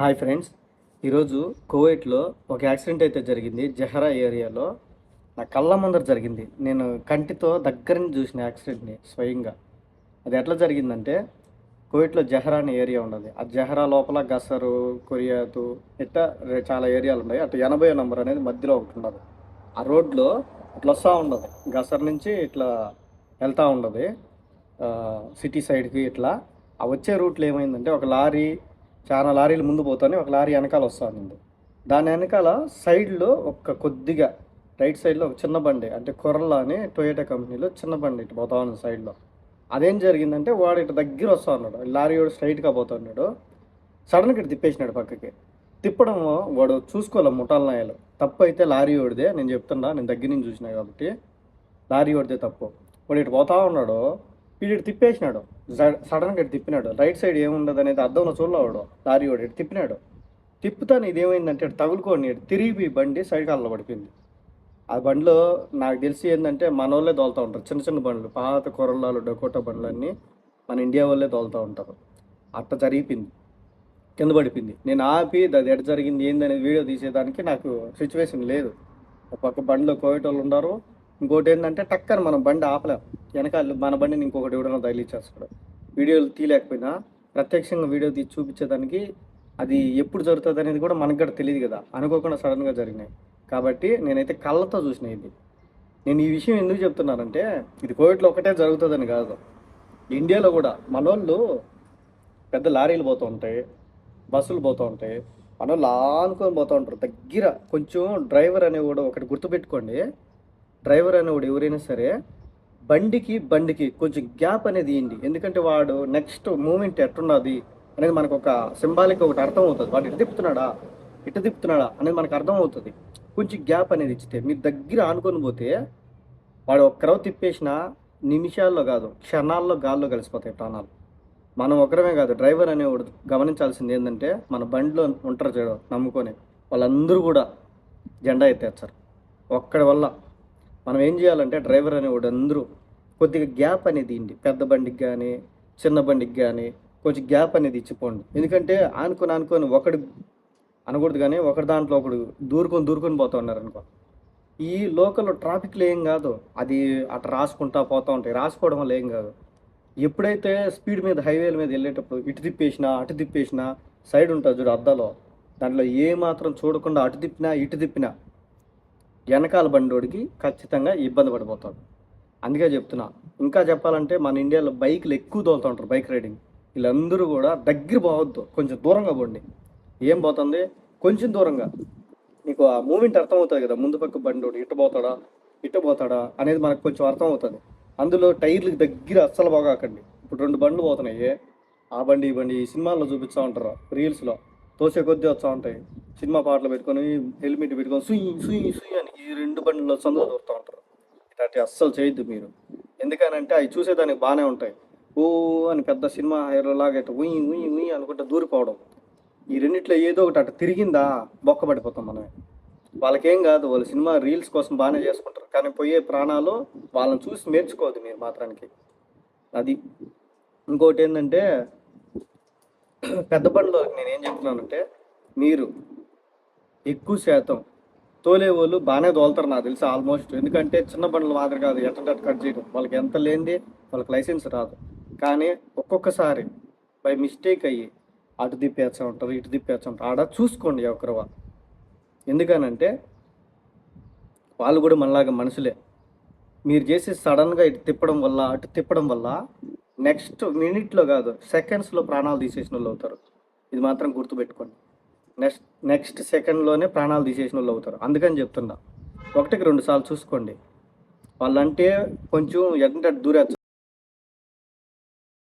Hi friends. ఈరోజు కువైట్లో ఒక యాక్సిడెంట్ అయితే జరిగింది. జహరా ఏరియాలో నా కళ్ళ ముందర జరిగింది. నేను కంటితో దగ్గర నుంచి చూసిన యాక్సిడెంట్ని స్వయంగా. అది ఎట్లా జరిగిందంటే, కువైట్లో జహరా అనే ఏరియా ఉన్నది. ఆ జహరా లోపల గసరు, కొరియాతు ఇట్లా చాలా ఏరియాలు ఉన్నాయి. అటు 80 నంబర్ అనేది మధ్యలో ఒకటి ఉన్నది. ఆ రోడ్లో ఇట్లా వస్తూ ఉండదు. గసర్ నుంచి ఇట్లా వెళ్తూ ఉండదు సిటీ సైడ్కి. ఇట్లా ఆ వచ్చే రూట్లో ఏమైందంటే, ఒక లారీ, చాలా లారీలు ముందు పోతానే ఒక లారీ వెనకాల వస్తుంది. దాని వెనకాల సైడ్లో ఒక కొద్దిగా రైట్ సైడ్లో ఒక చిన్న బండి, అంటే కొరల్లా అని టొయోటా కంపెనీలో చిన్న బండి ఇటు పోతా ఉంది సైడ్లో. అదేం జరిగిందంటే, వాడు ఇటు దగ్గర వస్తూ ఉన్నాడు, లారీ వాడు స్ట్రైట్గా పోతున్నాడు. సడన్గా ఇటు తిప్పేసినాడు పక్కకి. తిప్పడం వాడు చూసుకోవాలి ముఠాల నాయాలు. తప్పు అయితే లారీ వాడిదే, నేను చెప్తున్నా, నేను దగ్గర నుంచి చూసినా కాబట్టి లారీ వాడిదే తప్పు. వాడు ఇటు పోతా ఉన్నాడు, వీడు ఇటు తిప్పేసినాడు. సడన్గా ఇటు తిప్పినాడు. రైట్ సైడ్ ఏముండదు అనేది అర్థంలో చూడలేవాడు. లారీ వాడు ఇటు తిప్పినాడు. తిప్పుతాను ఇదేమైందంటే ఇటు తగులుకొని ఇటు తిరిగి బండి సైడ్ కాలంలో పడిపోయింది. ఆ బండిలో నాకు తెలిసి ఏంటంటే మన వాళ్ళే తోలుతూ ఉంటారు. చిన్న చిన్న బండ్లు, పాత కొరలాలు, డకోటా బండ్లు అన్నీ మన ఇండియా వాళ్ళే తోలుతూ ఉంటారు. అట్ట జరిగిపోయింది, కింద పడిపోయింది. నేను ఆపి అది ఎట జరిగింది ఏందనేది వీడియో తీసేదానికి నాకు సిచ్యువేషన్ లేదు. ఒక పక్క బండిలో కోవిడ్ వాళ్ళు ఉన్నారు, ఇంకోటి ఏంటంటే టక్కని మనం బండి ఆపలేం. వెనకాల మన బండిని ఇంకొకటి ఎవడన్నా తగిలిచ్చేస్తాడు. వీడియోలు తీయలేకపోయినా ప్రత్యక్షంగా వీడియో తీసి చూపించేదానికి అది ఎప్పుడు జరుగుతుంది అనేది కూడా మనకు కూడా తెలియదు కదా, అనుకోకుండా సడన్గా జరిగినాయి. కాబట్టి నేనైతే కళ్ళతో చూసిన ఇది. నేను ఈ విషయం ఎందుకు చెప్తున్నానంటే, ఇది కోవిడ్లో ఒకటే జరుగుతుందని కాదు, ఇండియాలో కూడా మనోళ్ళు పెద్ద లారీలు పోతూ ఉంటాయి, బస్సులు పోతూ ఉంటాయి, మనోళ్ళు ఆనుకొని పోతూ ఉంటారు దగ్గర. కొంచెం డ్రైవర్ అనేవాడు ఒకటి గుర్తుపెట్టుకోండి, డ్రైవర్ అనేవాడు ఎవరైనా సరే బండికి కొంచెం గ్యాప్ అనేది ఇవ్వండి. ఎందుకంటే వాడు నెక్స్ట్ మూమెంట్ ఎట్టున్నది అనేది మనకు ఒక సింబాలిక్ ఒకటి అర్థం అవుతుంది. వాడు ఇటు తిప్పుతున్నాడా అనేది మనకు అర్థం అవుతుంది. కొంచెం గ్యాప్ అనేది ఇచ్చితే, మీరు దగ్గర ఆనుకొని పోతే వాడు ఒక్కరవ తిప్పేసిన నిమిషాల్లో కాదు క్షణాల్లో గాల్లో కలిసిపోతాయి ప్రాణాలు. మనం ఒకరమే కాదు, డ్రైవర్ అనేవాడు గమనించాల్సింది ఏంటంటే, మన బండిలో ఉంటారు చూడ నమ్ముకొని, వాళ్ళందరూ కూడా జెండా ఎత్తేస్తారు. ఒక్కడి వల్ల మనం ఏం చేయాలంటే, డ్రైవర్ అనేవాడు అందరూ కొద్దిగా గ్యాప్ అనేది ఇండి, పెద్ద బండికి కానీ చిన్న బండికి కానీ కొంచెం గ్యాప్ అనేది ఇచ్చిపోండి. ఎందుకంటే ఆనుకొని ఒకడు అనకూడదు, కానీ ఒకటి దాంట్లో ఒకడు దూరుకొని పోతూ ఉన్నారు అనుకో, ఈ లోకల్ ట్రాఫిక్లో ఏం కాదు, అది అట్లా రాసుకుంటా పోతూ ఉంటాయి. రాసుకోవడం వల్ల ఏం కాదు. ఎప్పుడైతే స్పీడ్ మీద హైవేల మీద వెళ్ళేటప్పుడు ఇటు తిప్పేసినా అటు తిప్పేసినా, సైడ్ ఉంటుంది చూడు అద్దాలో, దాంట్లో ఏ మాత్రం చూడకుండా అటు తిప్పినా ఇటు తిప్పినా వెనకాల బండోడికి ఖచ్చితంగా ఇబ్బంది పడిపోతాడు. అందుకే చెప్తున్నా. ఇంకా చెప్పాలంటే మన ఇండియాలో బైక్లు ఎక్కువ తోలుతూ ఉంటారు, బైక్ రైడింగ్. వీళ్ళందరూ కూడా దగ్గర పోవద్దు, కొంచెం దూరంగా పోండి. ఏం పోతుంది, కొంచెం దూరంగా. నీకు ఆ మూమెంట్ అర్థమవుతుంది కదా, ముందు పక్క బండోడు ఇటు పోతాడా అనేది మనకు కొంచెం అర్థమవుతుంది. అందులో టైర్లకు దగ్గర అస్సలు పోగాకండి. ఇప్పుడు 2 బండ్లు పోతున్నాయి, ఆ బండి ఈ బండి, ఈ సినిమాల్లో చూపిస్తూ ఉంటారు, రీల్స్లో తోసే కొద్దీ వస్తూ ఉంటాయి. సినిమా పాటలు పెట్టుకొని హెల్మెట్ పెట్టుకొని సుయ్ సుయ్ సుయ్ అని ఈ 2 బండ్లలో సందులో దూరుతూ ఉంటారు. ఇలాంటి అస్సలు చేయొద్దు మీరు. ఎందుకనంటే అవి చూసేదానికి బాగానే ఉంటాయి. ఓ అని పెద్ద సినిమా హీరో లాగా ఇట్లా ఉయ్ ఉయ్ ఉయ్ అనుకుంటే దూరిపోవడం. ఈ రెండిట్లో ఏదో ఒకటి అట్లా తిరిగిందా బొక్క పడిపోతాం మనమే. వాళ్ళకేం కాదు, వాళ్ళు సినిమా రీల్స్ కోసం బాగానే చేసుకుంటారు, కానీ పోయే ప్రాణాలు వాళ్ళని చూసి నేర్చుకోవద్దు మీరు మాత్రానికి. అది. ఇంకోటి ఏంటంటే, పెద్ద బండ్లో నేనేం చెప్తున్నానంటే, మీరు ఎక్కువ శాతం తోలే వాళ్ళు బాగానే తోలుతారు నాకు తెలిసి ఆల్మోస్ట్. ఎందుకంటే చిన్న బండ్లు మాత్రం కాదు ఎట్ట కట్ చేయడం, వాళ్ళకి ఎంత లేనిది వాళ్ళకి లైసెన్స్ రాదు. కానీ ఒక్కొక్కసారి బై మిస్టేక్ అయ్యి అటు తిప్పేస్తూ ఉంటారు, ఇటు తిప్పేస్తూ ఉంటారు. ఆడ చూసుకోండి ఒకరు. ఎందుకనంటే వాళ్ళు కూడా మనలాగా మనుషులే. మీరు చేసి సడన్గా ఇటు తిప్పడం వల్ల అటు తిప్పడం వల్ల నెక్స్ట్ మినిట్లో కాదు సెకండ్స్లో ప్రాణాలు తీసేసిన వాళ్ళు అవుతారు. ఇది మాత్రం గుర్తుపెట్టుకోండి. నెక్స్ట్ సెకండ్లోనే ప్రాణాలు తీసేసిన వాళ్ళు అవుతారు. అందుకని చెప్తున్నా, 1కి 2 సార్లు చూసుకోండి. వాళ్ళంటే కొంచెం ఎంత దూరేస్తారు.